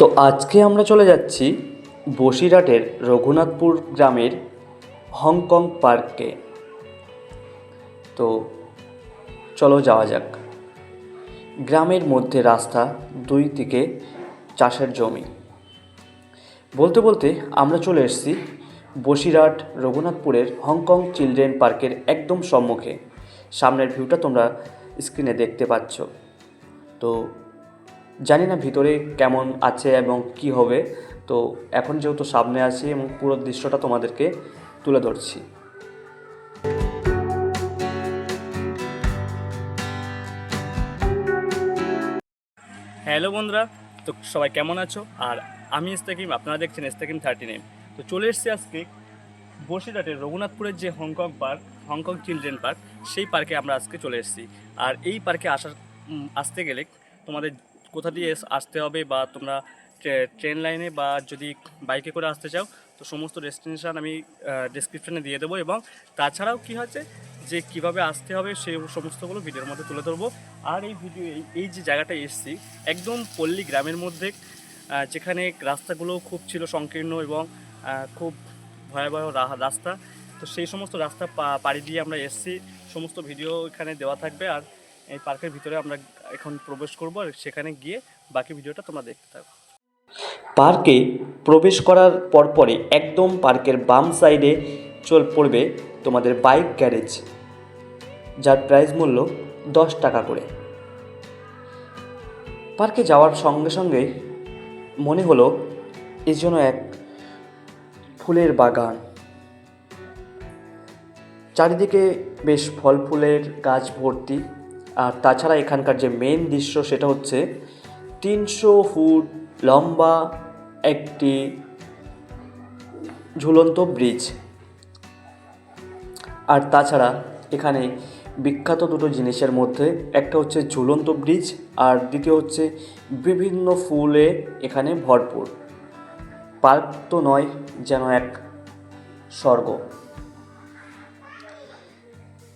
তো আজকে আমরা চলে যাচ্ছি বসিরহাটের রঘুনাথপুর গ্রামের হংকং পার্কে। তো চলো যাওয়া যাক। গ্রামের মধ্যে রাস্তা, দুই দিকে চাষের জমি। বলতে বলতে আমরা চলে এসেছি বসিরহাট রঘুনাথপুরের হংকং চিলড্রেন পার্কের একদম সম্মুখে। সামনের ভিউটা তোমরা স্ক্রিনে দেখতে পাচ্ছ। তো জানি না ভিতরে কেমন আছে এবং কি হবে। তো এখন যেহেতু সামনে আছি এবং পুরো দৃশ্যটা তোমাদেরকে তুলে ধরছি। হ্যালো বন্ধুরা, তো সবাই কেমন আছো? আর আমি ইস্তাকিম, আপনারা দেখছেন ইস্তাকিম 39। তো চলে এসেছি আজকে বসিরহাটের রঘুনাথপুরের যে হংকং চিলড্রেন পার্ক, সেই পার্কে আমরা আজকে চলে এসেছি। আর এই পার্কে আসতে গেলে তোমাদের কোথা দিয়ে আসতে হবে, বা তোমরা ট্রেন লাইনে বা যদি বাইকে করে আসতে চাও, তো সমস্ত ডেস্টিনেশান আমি ডেসক্রিপশানে দিয়ে দেবো। এবং তাছাড়াও কী হচ্ছে যে কীভাবে আসতে হবে সেই সমস্তগুলো ভিডিওর মধ্যে তুলে ধরবো। আর এই যে জায়গাটায় এসেছি, একদম পল্লী গ্রামের মধ্যে, যেখানে রাস্তাগুলো খুব ছিল সংকীর্ণ এবং খুব ভয়াবহ রাস্তা। তো সেই সমস্ত রাস্তা পাড়ি দিয়ে আমরা এসেছি। সমস্ত ভিডিও এখানে দেওয়া থাকবে। আর এই পার্কের ভিতরে আমরা এখন প্রবেশ করব, আর সেখানে গিয়ে বাকি ভিডিওটা তোমরা দেখতে থাকো। পার্কে প্রবেশ করার পরপরই একদম পার্কের বাম সাইডে পড়বে তোমাদের বাইক গ্যারেজ, যার প্রাইস মূল্য 10 টাকা করে। পার্কে যাওয়ার সঙ্গে সঙ্গেই মনে হলো এ যেন এক ফুলের বাগান। চারিদিকে বেশ ফল ফুলের গাছ ভর্তি। আর তাছাড়া এখানকার যে মেন দৃশ্য, সেটা হচ্ছে 300 ফুট লম্বা একটি ঝুলন্ত ব্রিজ। আর তাছাড়া এখানে বিখ্যাত দুটো জিনিসের মধ্যে একটা হচ্ছে ঝুলন্ত ব্রিজ, আর দ্বিতীয় হচ্ছে বিভিন্ন ফুলে এখানে ভরপুর। পার্ক তো নয়, যেন এক স্বর্গ।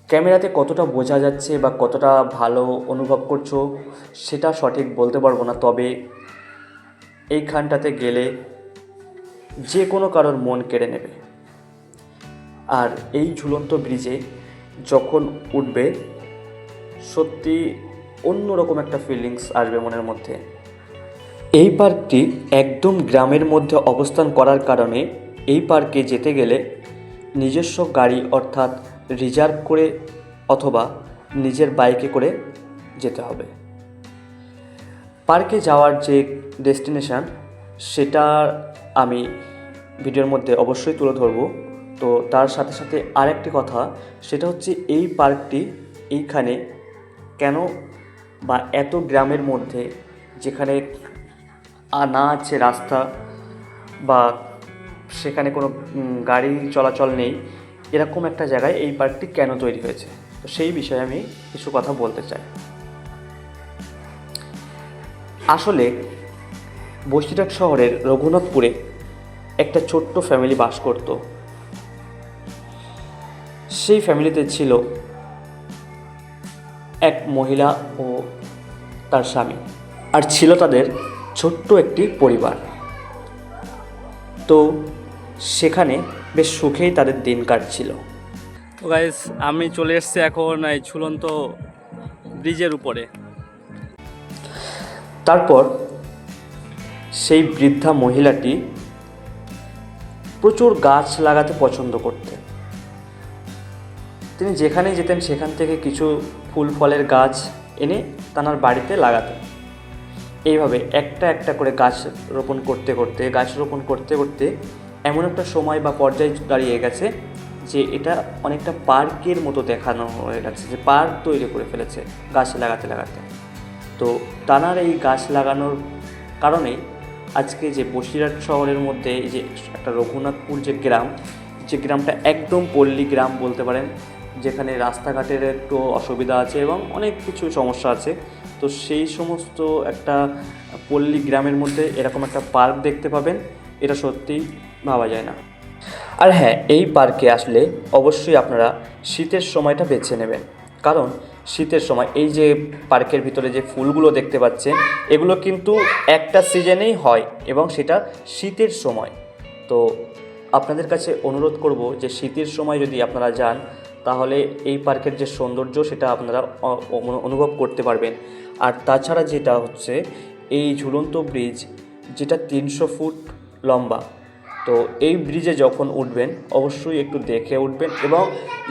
ক্যামেরাতে কতটা বোঝা যাচ্ছে বা কতটা ভালো অনুভব করছো সেটা সঠিক বলতে পারবো না, তবে এইখানটাতে গেলে যে কোনো কারোর মন কেড়ে নেবে। আর এই ঝুলন্ত ব্রিজে যখন উঠবে, সত্যি অন্যরকম একটা ফিলিংস আসবে মনের মধ্যে। এই পার্কটি একদম গ্রামের মধ্যে অবস্থান করার কারণে এই পার্কে যেতে গেলে নিজস্ব গাড়ি অর্থাৎ রিজার্ভ করে অথবা নিজের বাইকে করে যেতে হবে। পার্কে যাওয়ার যে ডেস্টিনেশন, সেটা আমি ভিডিওর মধ্যে অবশ্যই তুলে ধরবো। তো তার সাথে সাথে আরেকটি কথা, সেটা হচ্ছে এই পার্কটি এইখানে কেন বা এত গ্রামের মধ্যে, যেখানে না আছে রাস্তা বা সেখানে কোনো গাড়ি চলাচল নেই, এরকম একটা জায়গায় এই পার্কটি কেন তৈরি হয়েছে, তো সেই বিষয়ে আমি কিছু কথা বলতে চাই। আসলে বসিরহাট শহরের রঘুনাথপুরে একটা ছোট্ট ফ্যামিলি বাস করত। সেই ফ্যামিলিতে ছিল এক মহিলা ও তার স্বামী, আর ছিল তাদের ছোট্ট একটি পরিবার। তো সেখানে বেশ সুখেই তাদের দিন কাটছিল। তো গাইস, আমি চলে এসেছি এখন এই ঝুলন্ত ব্রিজের উপরে। তারপর সেই বৃদ্ধা মহিলাটি প্রচুর গাছ লাগাতে পছন্দ করতেন। তিনি যেখানেই যেতেন সেখান থেকে কিছু ফুল ফলের গাছ এনে তাঁর বাড়িতে লাগাতেন। এইভাবে একটা একটা করে গাছ রোপণ করতে করতে এমন একটা সময় বা পর্যায়ে দাঁড়িয়ে গেছে যে এটা অনেকটা পার্কের মতো দেখানো হয়ে গেছে, যে পার্ক তৈরি করে ফেলেছে গাছ লাগাতে লাগাতে। তো তাঁর এই গাছ লাগানোর কারণে আজকে যে বসিরহাট শহরের মধ্যে এই যে একটা রঘুনাথপুর যে গ্রামটা একদম পল্লী গ্রাম বলতে পারেন, যেখানে রাস্তাঘাটের একটু অসুবিধা আছে এবং অনেক কিছু সমস্যা আছে। তো সেই সমস্ত একটা পল্লী গ্রামের মধ্যে এরকম একটা পার্ক দেখতে পাবেন, এটা সত্যিই ভাবা যায় না। আর হ্যাঁ, এই পার্কে আসলে অবশ্যই আপনারা শীতের সময়টা বেছে নেবেন, কারণ শীতের সময় এই যে পার্কের ভিতরে যে ফুলগুলো দেখতে পাচ্ছেন এগুলো কিন্তু একটা সিজনেই হয় এবং সেটা শীতের সময়। তো আপনাদের কাছে অনুরোধ করব যে শীতের সময় যদি আপনারা যান তাহলে এই পার্কের যে সৌন্দর্য সেটা আপনারা অনুভব করতে পারবেন। আর তাছাড়া যেটা হচ্ছে এই ঝুলন্ত ব্রিজ যেটা 300 ফুট লম্বা, তো এই ব্রিজে যখন উঠবেন অবশ্যই একটু দেখে উঠবেন এবং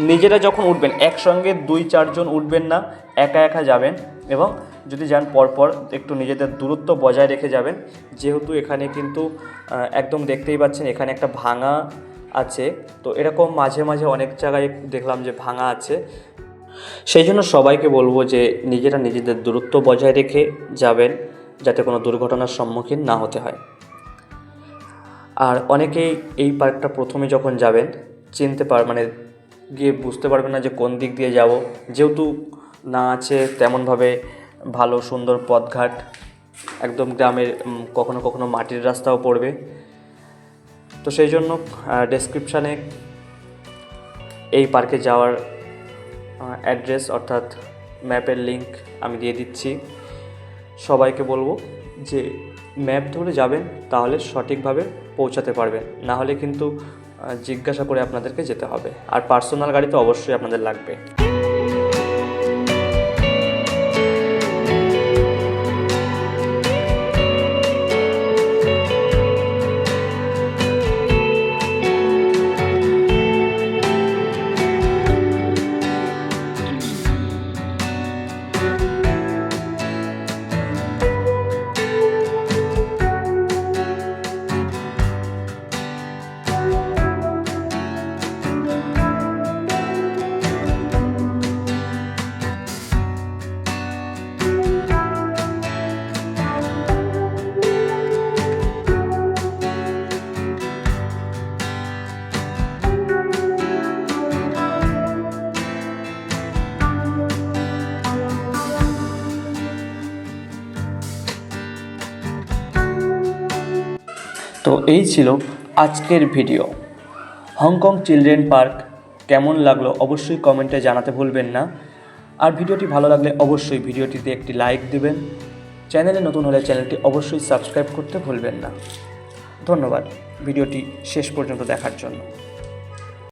নিজেরা যখন উঠবেন একসঙ্গে 2-4 জন উঠবেন না, একা একা যাবেন এবং যদি যান পরপর একটু নিজেদের দূরত্ব বজায় রেখে যাবেন। যেহেতু এখানে কিন্তু একদম দেখতেই পাচ্ছেন এখানে একটা ভাঙা আছে, তো এরকম মাঝে মাঝে অনেক জায়গায় দেখলাম যে ভাঙা আছে। সেই জন্য সবাইকে বলবো যে নিজেরা নিজেদের দূরত্ব বজায় রেখে যাবেন যাতে কোনো দুর্ঘটনার সম্মুখীন না হতে হয়। আর অনেকেই এই পার্কটা প্রথমে যখন যাবেন মানে গিয়ে বুঝতে পারবেন না যে কোন দিক দিয়ে যাব, যেহেতু না আছে তেমনভাবে ভালো সুন্দর পথঘাট, একদম গ্রামের কখনো কখনো মাটির রাস্তাও পড়বে। তো সেই জন্য ডেসক্রিপশানে এই পার্কে যাওয়ার অ্যাড্রেস অর্থাৎ ম্যাপের লিংক আমি দিয়ে দিচ্ছি। সবাইকে বলবো যে ম্যাপ ধরে যাবেন তাহলে সঠিকভাবে পৌঁছাতে পারবেন, না হলে কিন্তু জিজ্ঞাসা করে আপনাদেরকে যেতে হবে। আর পার্সোনাল গাড়ি তো অবশ্যই আপনাদের লাগবে। তো এই ছিল আজকের ভিডিও। হংকং চিলড্রেন পার্ক কেমন লাগলো অবশ্যই কমেন্টে জানাতে ভুলবেন না। আর ভিডিওটি ভালো লাগলে অবশ্যই ভিডিওটিতে একটি লাইক দিবেন। চ্যানেলে নতুন হলে চ্যানেলটি অবশ্যই সাবস্ক্রাইব করতে ভুলবেন না। ধন্যবাদ ভিডিওটি শেষ পর্যন্ত দেখার জন্য।